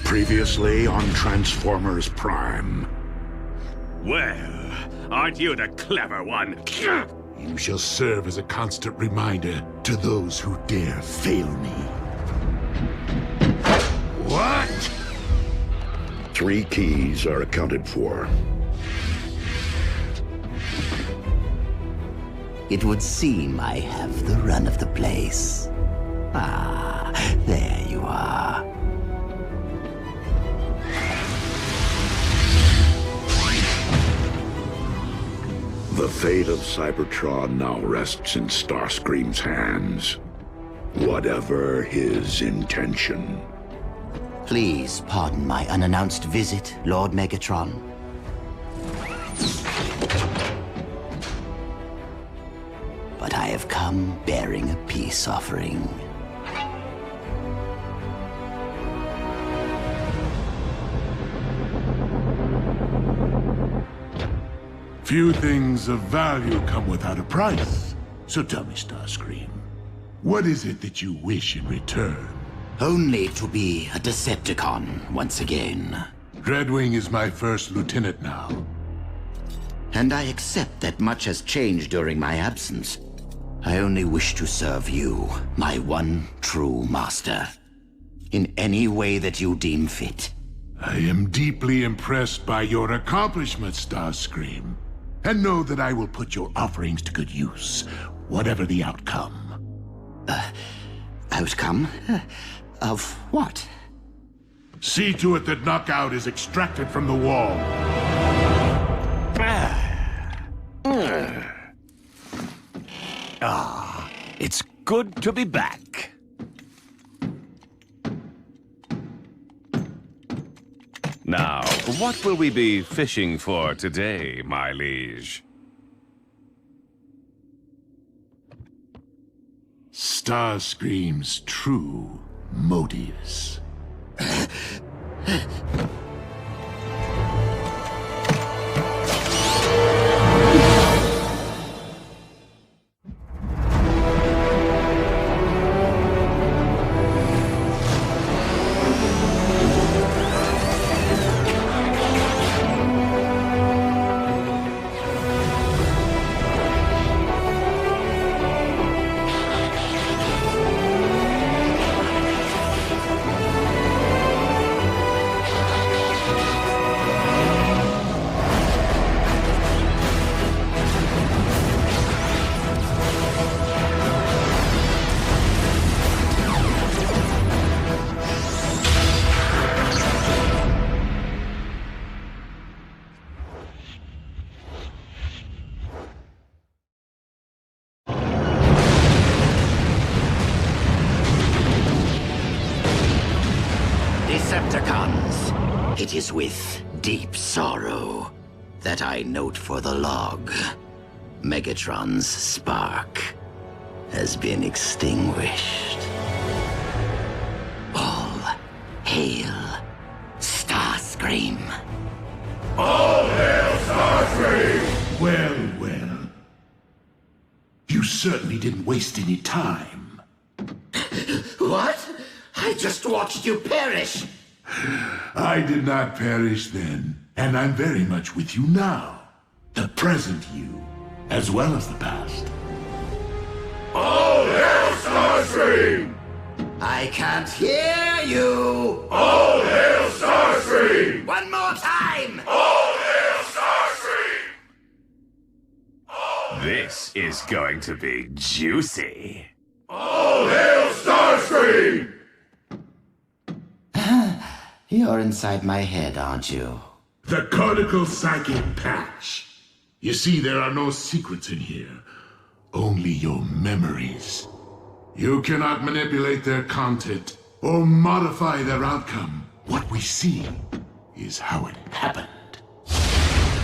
Previously on Transformers Prime. Well, aren't you the clever one? You shall serve as a constant reminder to those who dare fail me. What? 3 keys are accounted for. It would seem I have the run of the place. Ah, there you are. The fate of Cybertron now rests in Starscream's hands. Whatever his intention. Please pardon my unannounced visit, Lord Megatron. But I have come bearing a peace offering. Few things of value come without a price. So tell me, Starscream, what is it that you wish in return? Only to be a Decepticon once again. Dreadwing is my first lieutenant now. And I accept that much has changed during my absence. I only wish to serve you, my one true master, in any way that you deem fit. I am deeply impressed by your accomplishments, Starscream, and know that I will put your offerings to good use, whatever the outcome. Outcome? Of what? See to it that Knockout is extracted from the wall. It's good to be back. Now, what will we be fishing for today, my liege? Starscream's true motives. Decepticons, it is with deep sorrow that I note for the log. Megatron's spark has been extinguished. All hail Starscream. All hail Starscream! Well, well. You certainly didn't waste any time. What? I just watched you perish! I did not perish then, and I'm very much with you now. The present you, as well as the past. All hail Starscream! I can't hear you! All hail Starscream! One more time! All hail Starscream! This is going to be juicy. All hail Starscream! You're inside my head, aren't you? The Conical Psychic Patch. You see, there are no secrets in here. Only your memories. You cannot manipulate their content or modify their outcome. What we see is how it happened.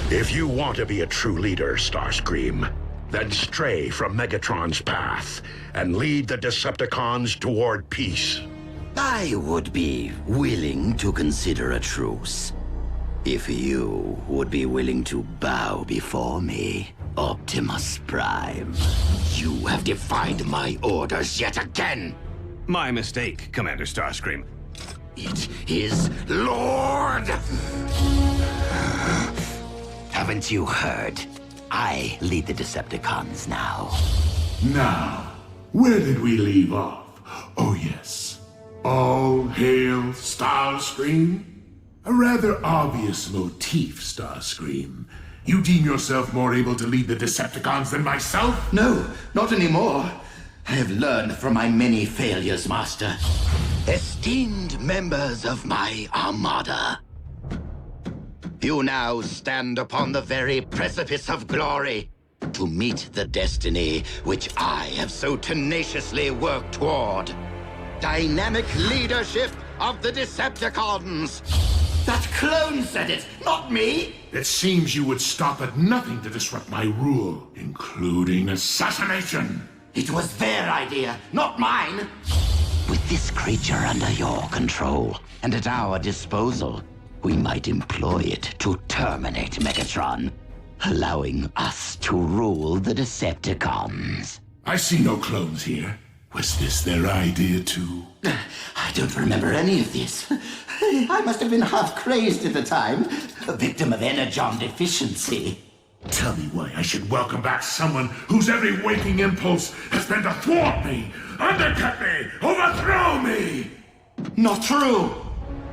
If you want to be a true leader, Starscream, then stray from Megatron's path and lead the Decepticons toward peace. I would be willing to consider a truce, if you would be willing to bow before me, Optimus Prime. You have defied my orders yet again! My mistake, Commander Starscream. It is Lord! Haven't you heard? I lead the Decepticons now. Now, where did we leave off? Oh yes. All hail Starscream? A rather obvious motif, Starscream. You deem yourself more able to lead the Decepticons than myself? No, not anymore. I have learned from my many failures, Master. Esteemed members of my armada, you now stand upon the very precipice of glory to meet the destiny which I have so tenaciously worked toward. Dynamic leadership of the Decepticons. That clone said it, not me! It seems you would stop at nothing to disrupt my rule, including assassination. It was their idea, not mine. With this creature under your control and at our disposal, we might employ it to terminate Megatron, allowing us to rule the Decepticons. I see no clones here. Was this their idea too? I don't remember any of this. I must have been half crazed at the time, a victim of energon deficiency. Tell me why I should welcome back someone whose every waking impulse has been to thwart me, undercut me, overthrow me! Not true.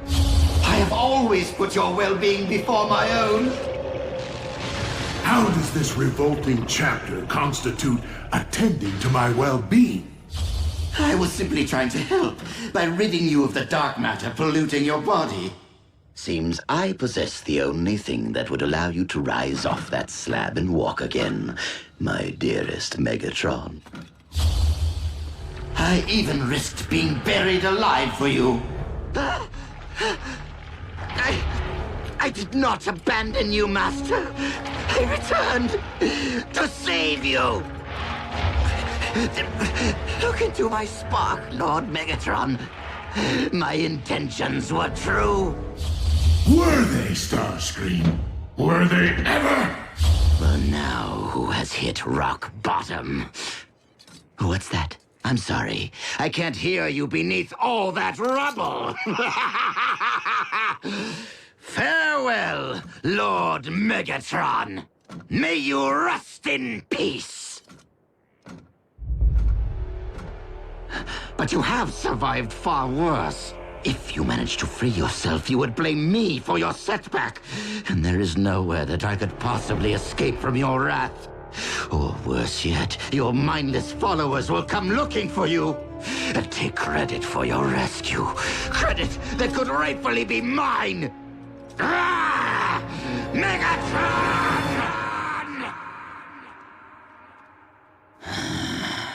I have always put your well-being before my own. How does this revolting chapter constitute attending to my well-being? I was simply trying to help by ridding you of the dark matter polluting your body. Seems I possess the only thing that would allow you to rise off that slab and walk again, my dearest Megatron. I even risked being buried alive for you. I did not abandon you, Master. I returned to save you. Look into my spark, Lord Megatron. My intentions were true. Were they, Starscream? Were they ever? But now who has hit rock bottom? What's that? I'm sorry. I can't hear you beneath all that rubble. Farewell, Lord Megatron. May you rest in peace. But you have survived far worse. If you managed to free yourself, you would blame me for your setback. And there is nowhere that I could possibly escape from your wrath. Or worse yet, your mindless followers will come looking for you and take credit for your rescue. Credit that could rightfully be mine. Ah! Megatron!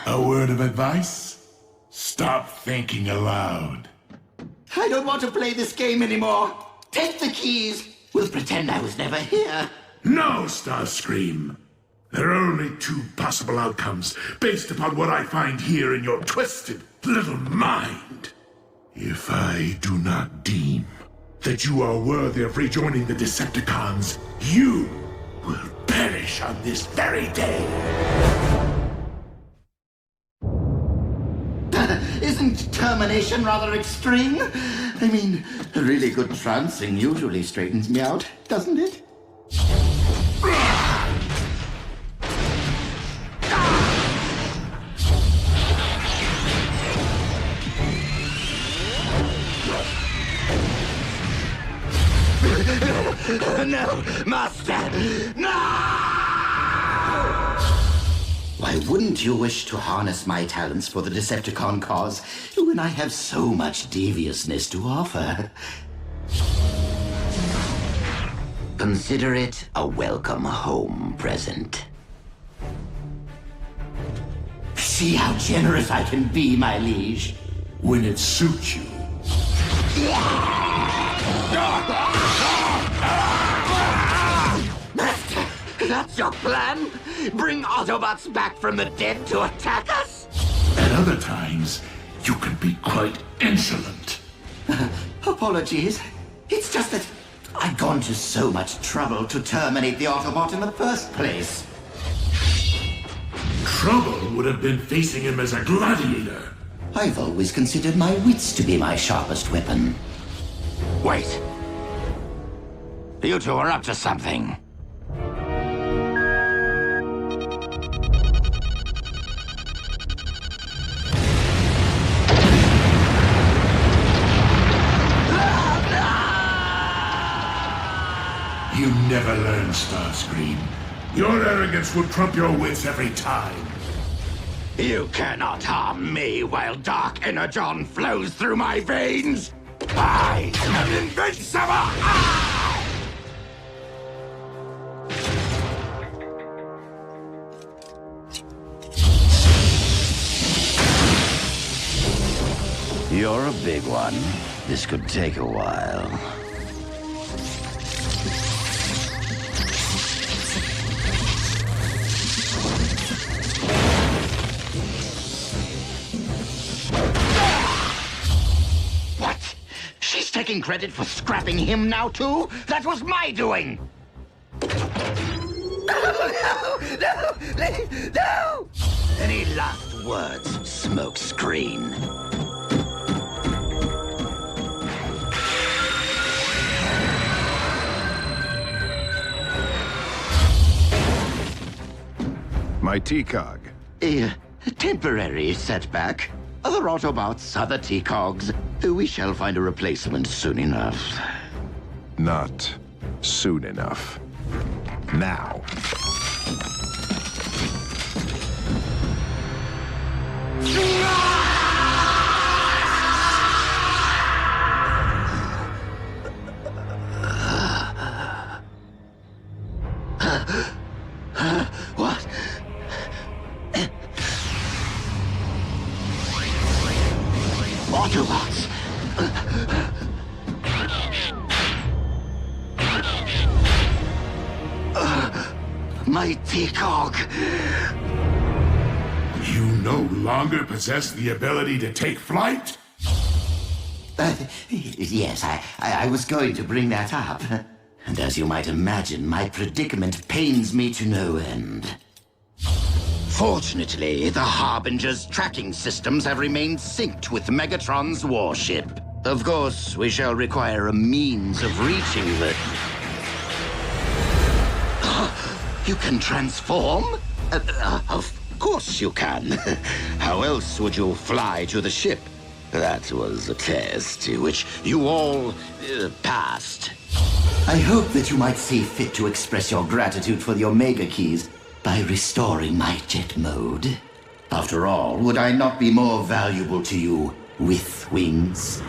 A word of advice? Stop thinking aloud. I don't want to play this game anymore. Take the keys. We'll pretend I was never here. No, Starscream. There are only two possible outcomes based upon what I find here in your twisted little mind. If I do not deem that you are worthy of rejoining the Decepticons, you will perish on this very day. Isn't termination rather extreme? I mean, really good trouncing usually straightens me out, doesn't it? No, Master! No! Why wouldn't you wish to harness my talents for the Decepticon cause when I have so much deviousness to offer? Consider it a welcome home present. See how generous I can be, my liege. When it suits you. Master, that's your plan? Bring Autobots back from the dead to attack us? At other times, you can be quite insolent. Apologies. It's just that I'd gone to so much trouble to terminate the Autobot in the first place. Trouble would have been facing him as a gladiator. I've always considered my wits to be my sharpest weapon. Wait! You two are up to something. You never learn, Starscream. Your arrogance will trump your wits every time. You cannot harm me while dark energon flows through my veins! I am invincible! You're a big one. This could take a while. What? She's taking credit for scrapping him now, too? That was my doing! No! Any last words, Smokescreen? My T-Cog. A temporary setback. Other Autobots, other T-Cogs. We shall find a replacement soon enough. Not soon enough. Now. What? Autobots! My T-Cog! You no longer possess the ability to take flight? Yes, I was going to bring that up. And as you might imagine, my predicament pains me to no end. Fortunately, the Harbinger's tracking systems have remained synced with Megatron's warship. Of course, we shall require a means of reaching the... You can transform? Of course you can. How else would you fly to the ship? That was a test which you all passed. I hope that you might see fit to express your gratitude for the Omega Keys by restoring my jet mode. After all, would I not be more valuable to you with wings?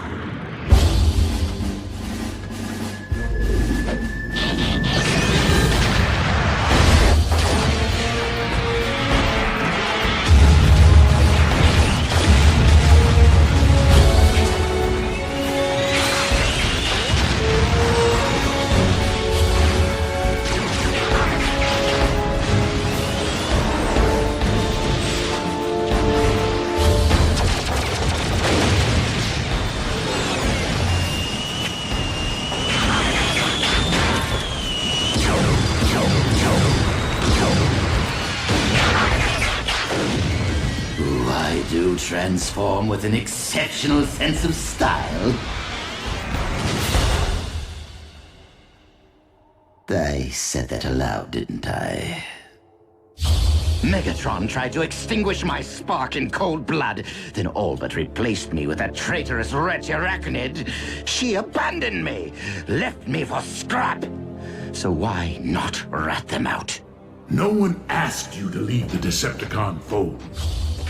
I do transform with an exceptional sense of style. I said that aloud, didn't I? Megatron tried to extinguish my spark in cold blood, then all but replaced me with that traitorous wretch Arachnid. She abandoned me, left me for scrap. So why not rat them out? No one asked you to leave the Decepticon fold.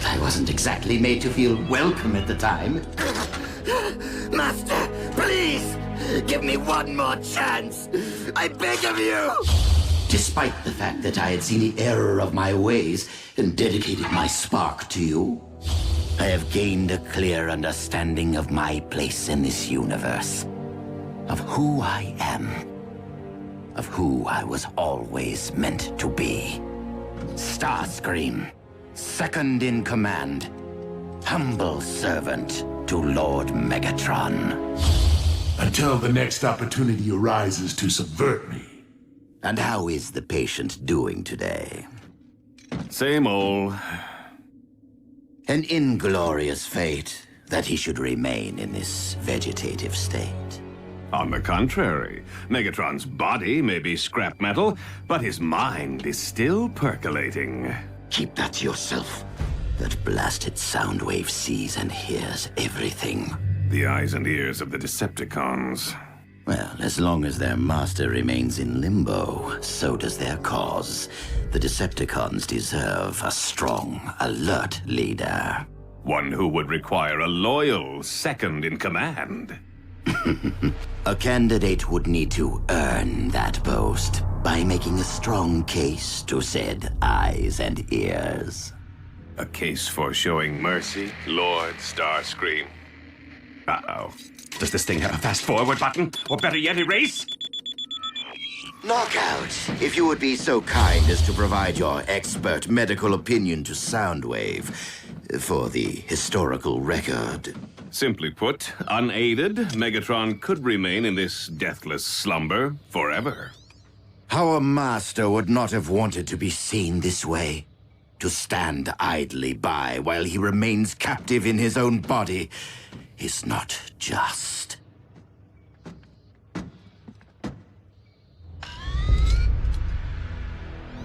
I wasn't exactly made to feel welcome at the time. Master, please! Give me one more chance! I beg of you! Despite the fact that I had seen the error of my ways and dedicated my spark to you, I have gained a clear understanding of my place in this universe. Of who I am. Of who I was always meant to be. Starscream. Second in command, humble servant to Lord Megatron. Until the next opportunity arises to subvert me. And how is the patient doing today? Same old. An inglorious fate that he should remain in this vegetative state. On the contrary, Megatron's body may be scrap metal, but his mind is still percolating. Keep that to yourself. That blasted Soundwave sees and hears everything. The eyes and ears of the Decepticons. Well, as long as their master remains in limbo, so does their cause. The Decepticons deserve a strong, alert leader. One who would require a loyal second in command. A candidate would need to earn that post by making a strong case to said eyes and ears. A case for showing mercy, Lord Starscream. Uh-oh. Does this thing have a fast-forward button? Or better yet, erase? Knockout, if you would be so kind as to provide your expert medical opinion to Soundwave for the historical record. Simply put, unaided, Megatron could remain in this deathless slumber forever. Our master would not have wanted to be seen this way. To stand idly by while he remains captive in his own body is not just.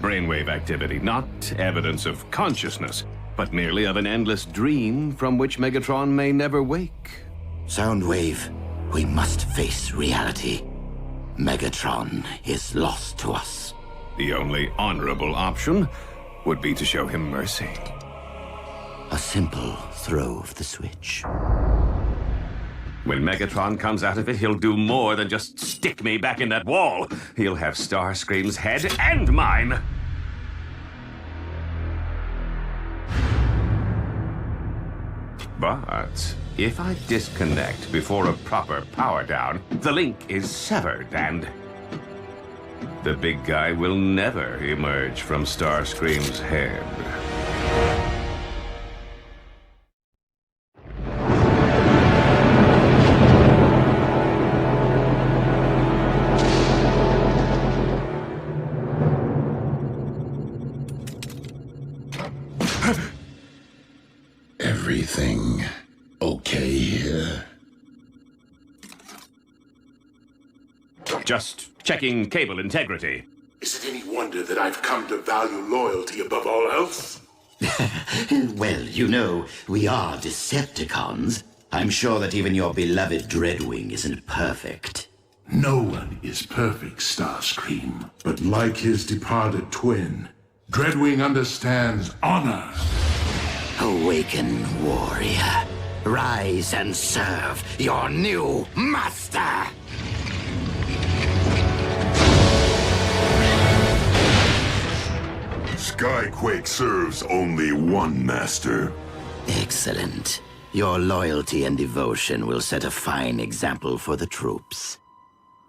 Brainwave activity, not evidence of consciousness, but merely of an endless dream from which Megatron may never wake. Soundwave, we must face reality. Megatron is lost to us. The only honorable option would be to show him mercy. A simple throw of the switch. When Megatron comes out of it, he'll do more than just stick me back in that wall. He'll have Starscream's head and mine. But if I disconnect before a proper power down, the link is severed and the big guy will never emerge from Starscream's head. Everything okay here? Just checking cable integrity. Is it any wonder that I've come to value loyalty above all else? Well, you know, we are Decepticons. I'm sure that even your beloved Dreadwing isn't perfect. No one is perfect, Starscream. But like his departed twin, Dreadwing understands honor. Awaken, warrior. Rise and serve your new master! Skyquake serves only one master. Excellent. Your loyalty and devotion will set a fine example for the troops.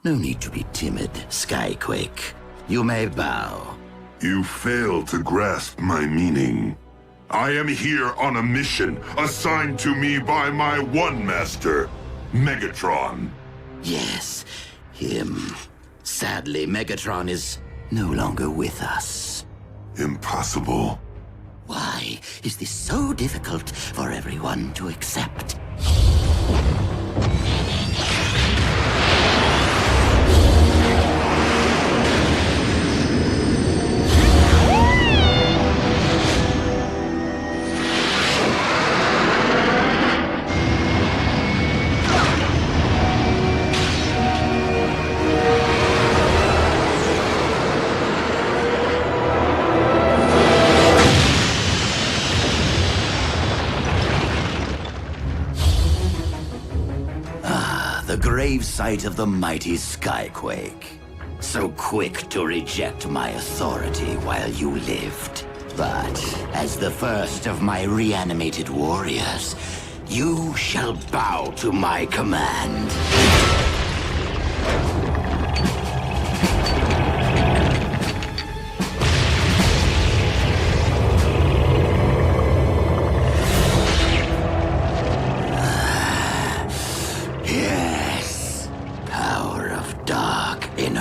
No need to be timid, Skyquake. You may bow. You fail to grasp my meaning. I am here on a mission assigned to me by my one master, Megatron. Yes, him. Sadly, Megatron is no longer with us. Impossible. Why is this so difficult for everyone to accept? The grave site of the mighty Skyquake. So quick to reject my authority while you lived. But as the first of my reanimated warriors, you shall bow to my command.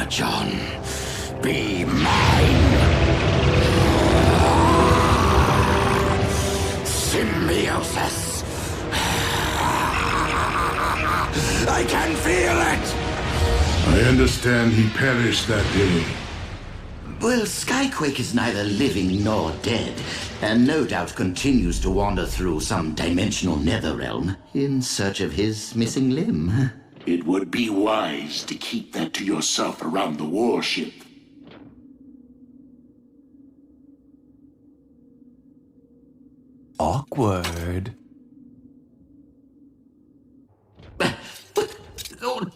John, be mine! Symbiosis! I can feel it! I understand he perished that day. Well, Skyquake is neither living nor dead, and no doubt continues to wander through some dimensional netherrealm in search of his missing limb. It would be wise to keep that to yourself around the warship. Awkward.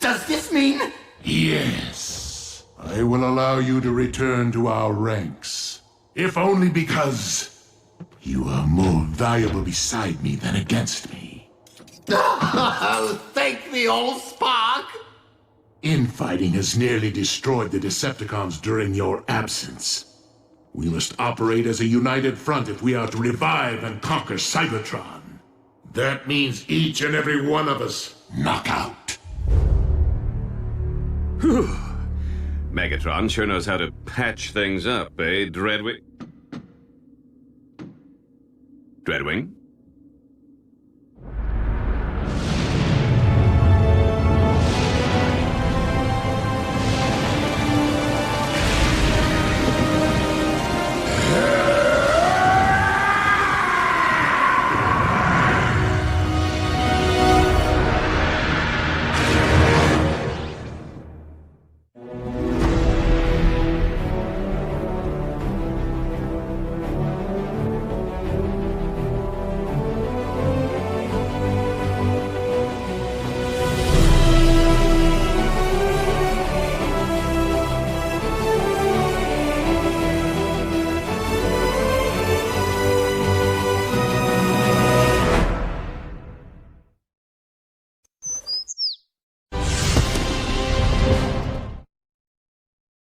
Does this mean? Yes. I will allow you to return to our ranks. If only because you are more valuable beside me than against me. Oh, thank the old spark! Infighting has nearly destroyed the Decepticons during your absence. We must operate as a united front if we are to revive and conquer Cybertron. That means each and every one of us knock out. Megatron sure knows how to patch things up, eh, Dreadwing? Dreadwing?